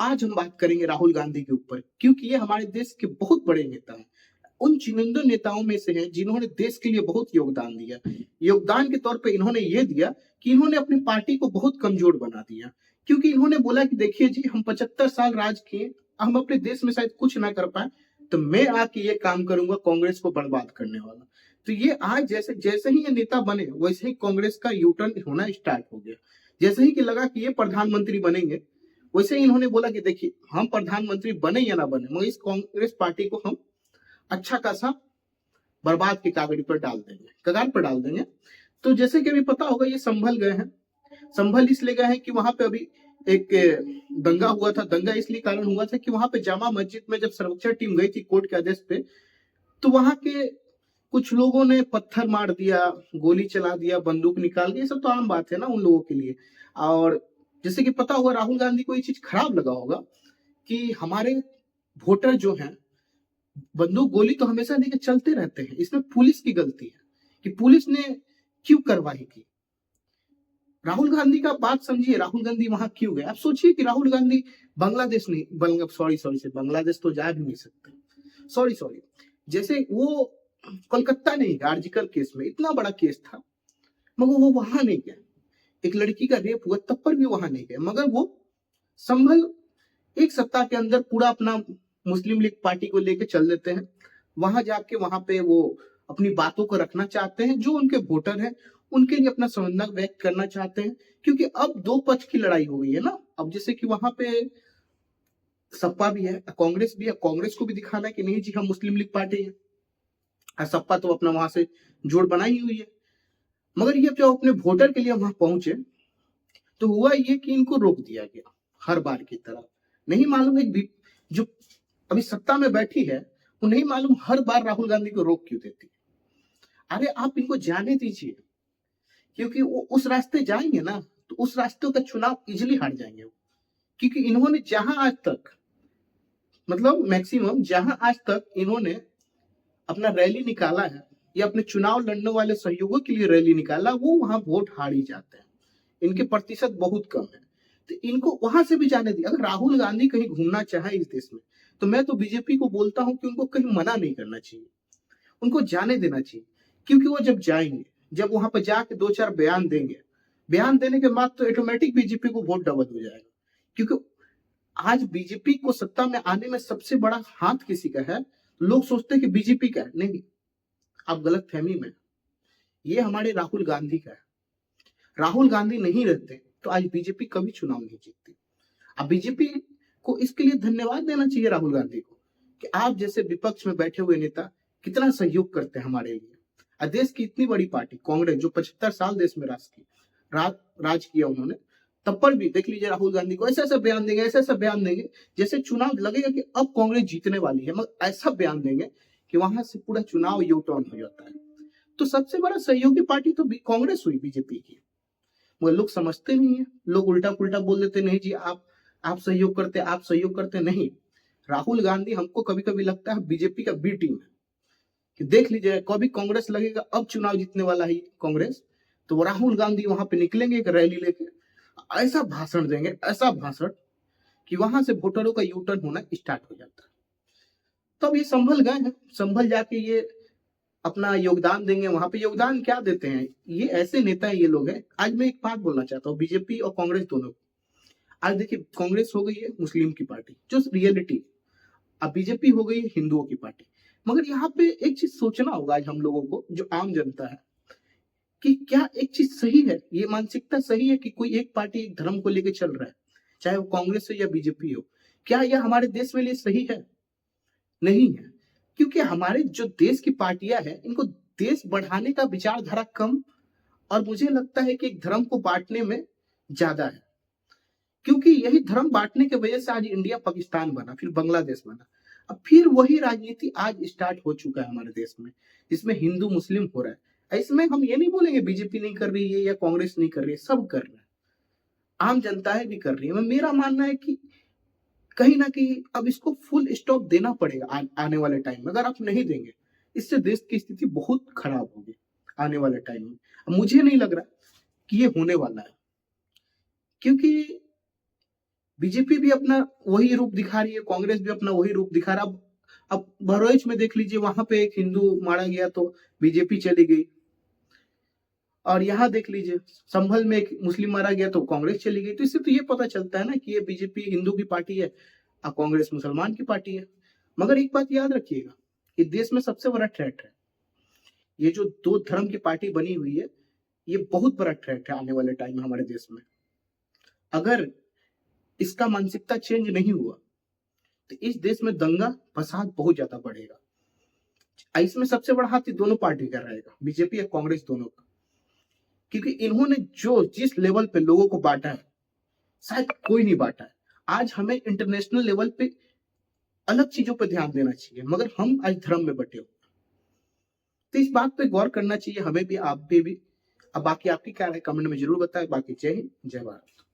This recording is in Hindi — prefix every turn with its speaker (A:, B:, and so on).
A: आज हम बात करेंगे राहुल गांधी के ऊपर, क्योंकि ये हमारे देश के बहुत बड़े नेता हैं। उन चुनिंदा नेताओं में से हैं जिन्होंने देश के लिए बहुत योगदान दिया। योगदान के तौर पे इन्होंने ये दिया कि इन्होंने अपनी पार्टी को बहुत कमजोर बना दिया, क्योंकि इन्होंने बोला कि देखिए जी, हम 75 साल राज किए, हम अपने देश में शायद कुछ ना कर पाए, तो मैं आके ये काम करूंगा कांग्रेस को बर्बाद करने वाला। तो ये आज जैसे जैसे ही ये नेता बने, वैसे ही कांग्रेस का यू टर्न होना स्टार्ट हो गया। जैसे ही कि लगा कि ये प्रधानमंत्री बनेंगे, वैसे ही इन्होंने बोला कि देखिए, हम प्रधानमंत्री बने या ना बने, मगर इस कांग्रेस पार्टी को हम अच्छा खासा बर्बाद की कागड़ी पर डाल देंगे, कगार पर डाल देंगे। तो जैसे कि अभी पता होगा, ये संभल गए हैं। संभल इसलिए गए हैं कि वहां पे अभी एक दंगा हुआ था। दंगा इसलिए कारण हुआ था कि वहां पे जामा मस्जिद में जब सर्वेक्षण टीम गई थी कोर्ट के आदेश पे, तो वहां के कुछ लोगों ने पत्थर मार दिया, गोली चला दिया, बंदूक निकाल दी। ये सब तो आम बात है ना उन लोगों के लिए। और जैसे कि पता होगा, राहुल गांधी को ये चीज खराब लगा होगा कि हमारे वोटर जो हैं, बंदूक गोली तो हमेशा लेके चलते रहते हैं, इसमें पुलिस की गलती है कि पुलिस ने क्यों कार्रवाई की। राहुल गांधी का बात समझिए, राहुल गांधी वहां क्यों गए। आप सोचिए कि राहुल गांधी बांग्लादेश नहीं, सॉरी सॉरी से बांग्लादेश तो जा भी नहीं सकते, सॉरी सॉरी, जैसे वो कोलकाता नहीं गया, आर्जिकल केस में इतना बड़ा केस था, मगर वो वहां नहीं गया। एक लड़की का रेप हुआ तब पर भी वहां नहीं गए, मगर वो संभल एक सप्ताह के अंदर पूरा अपना मुस्लिम लीग पार्टी को लेके चल देते हैं। वहां जाके वहां पे वो अपनी बातों को रखना चाहते हैं, जो उनके वोटर हैं उनके लिए अपना संवेदना व्यक्त करना चाहते हैं, क्योंकि अब दो पक्ष की लड़ाई हो गई है ना। अब जैसे कि वहां पे सपा भी है, कांग्रेस भी है, कांग्रेस को भी दिखाना है कि नहीं जी, हम मुस्लिम लीग पार्टी है, और सपा तो अपना वहां से जोड़ बनाई हुई है। मगर ये जो अपने वोटर के लिए वहां पहुंचे, तो हुआ ये कि इनको रोक दिया गया हर बार की तरह। नहीं मालूम एक जो अभी सत्ता में बैठी है, वो नहीं मालूम हर बार राहुल गांधी को रोक क्यों देती है। अरे आप इनको जाने दीजिए, क्योंकि वो उस रास्ते जाएंगे ना, तो उस रास्ते का चुनाव इजिली हार जाएंगे वो। क्योंकि इन्होंने जहां आज तक, मतलब मैक्सिमम जहां आज तक इन्होंने अपना रैली निकाला है या अपने चुनाव लड़ने वाले सहयोगों के लिए रैली निकाला, वो वहां वोट हार ही जाते हैं। इनके प्रतिशत बहुत कम है, तो इनको वहां से भी जाने दिए। अगर राहुल गांधी कहीं घूमना चाहे इस देश में, तो मैं तो बीजेपी को बोलता हूं कि उनको कहीं मना नहीं करना चाहिए, उनको जाने देना चाहिए। क्योंकि वो जब जाएंगे, जब वहां पर जाके दो चार बयान देंगे, बयान देने के बाद तो ऑटोमेटिक बीजेपी को वोट डबल हो जाएगा। क्योंकि आज बीजेपी को सत्ता में आने में सबसे बड़ा हाथ किसी का है। लोग सोचते हैं कि बीजेपी का है, नहीं, आप गलत फहमी में। ये हमारे राहुल गांधी का है। राहुल गांधी नहीं रहते तो आज बीजेपी कभी चुनाव नहीं जीतती। अब बीजेपी को इसके लिए धन्यवाद देना चाहिए राहुल गांधी को, कि आप जैसे विपक्ष में बैठे हुए नेता कितना सहयोग करते हैं हमारे लिए। देश की इतनी बड़ी पार्टी कांग्रेस, जो 75 साल देश में राज किया उन्होंने, तब पर भी देख लीजिए राहुल गांधी को ऐसा ऐसा बयान देंगे, ऐसा ऐसा बयान देंगे, जैसे चुनाव लगेगा कि अब कांग्रेस जीतने वाली है, मगर ऐसा बयान देंगे कि वहां से पूरा चुनाव यू टर्न हो जाता है। तो सबसे बड़ा सहयोगी पार्टी तो कांग्रेस हुई बीजेपी की, मगर लोग समझते नहीं है। लोग उल्टा पुल्टा बोल देते, नहीं जी आप सहयोग करते, आप सहयोग करते नहीं। राहुल गांधी हमको कभी कभी लगता है बीजेपी का बी टीम है, कि देख लीजिए कभी कांग्रेस लगेगा अब चुनाव जीतने वाला है कांग्रेस, तो वो राहुल गांधी वहां पे निकलेंगे एक रैली लेके, ऐसा भाषण देंगे, ऐसा भाषण कि वहां से वोटरों का यू टर्न होना स्टार्ट हो जाता है। तब ये संभल गए हैं, संभल जाके ये अपना योगदान देंगे। वहां पे योगदान क्या देते हैं, ये ऐसे नेता है, ये लोग हैं। आज मैं एक बात बोलना चाहता हूँ बीजेपी और कांग्रेस दोनों। आज देखिए, कांग्रेस हो गई है मुस्लिम की पार्टी, जो रियलिटी। अब बीजेपी हो गई है हिंदुओं की पार्टी। मगर यहाँ पे एक चीज सोचना होगा आज हम लोगों को, जो आम जनता है, कि क्या एक चीज सही है, ये मानसिकता सही है कि कोई एक पार्टी एक धर्म को लेकर चल रहा है, चाहे वो कांग्रेस हो या बीजेपी हो। क्या यह हमारे देश में लिए सही है? नहीं है। क्योंकि हमारे जो देश की पार्टियां हैं, इनको देश बढ़ाने का विचारधारा कम, और मुझे लगता है कि एक धर्म को बांटने में ज्यादा है। क्योंकि यही धर्म बांटने की वजह से आज इंडिया पाकिस्तान बना, फिर बांग्लादेश बना। अब फिर वही राजनीति आज स्टार्ट हो चुका है हमारे देश में, जिसमें हिंदू मुस्लिम हो रहा है। इसमें हम ये नहीं बोलेंगे बीजेपी नहीं कर रही है या कांग्रेस नहीं कर रही है, सब कर रहे हैं, आम जनताएं भी कर रही है। मेरा मानना है कि कहीं ना कहीं अब इसको फुल स्टॉप देना पड़ेगा आने वाले टाइम में। अगर आप नहीं देंगे, इससे देश की स्थिति बहुत खराब होगी आने वाले टाइम में। मुझे नहीं लग रहा कि ये होने वाला है, क्योंकि बीजेपी भी अपना वही रूप दिखा रही है, कांग्रेस भी अपना वही रूप दिखा रहा है। अब बहराइच में देख लीजिए, वहां पे एक हिंदू मारा गया तो बीजेपी चली गई, और यहाँ देख लीजिए संभल में एक मुस्लिम मारा गया तो कांग्रेस चली गई। तो इससे तो ये पता चलता है ना कि ये बीजेपी हिंदू की पार्टी है और कांग्रेस मुसलमान की पार्टी है। मगर एक बात याद रखिएगा, कि देश में सबसे बड़ा थ्रेट है ये जो दो धर्म की पार्टी बनी हुई है, ये बहुत बड़ा थ्रेट है आने वाले टाइम में हमारे देश में। अगर इसका मानसिकता चेंज नहीं हुआ तो इस देश में दंगा फसाद बहुत ज्यादा बढ़ेगा। इसमें सबसे बड़ा हाथ दोनों पार्टी का रहेगा, बीजेपी या कांग्रेस दोनों का, क्योंकि इन्होंने जो जिस लेवल पे लोगों को बांटा है शायद कोई नहीं बांटा है। आज हमें इंटरनेशनल लेवल पे अलग चीजों पे ध्यान देना चाहिए, मगर हम आज धर्म में बटे हो। तो इस बात पे गौर करना चाहिए हमें भी, आप भी। अब बाकी आपकी क्या राय कमेंट में जरूर बताएं। बाकी जय हिंद, जय भारत।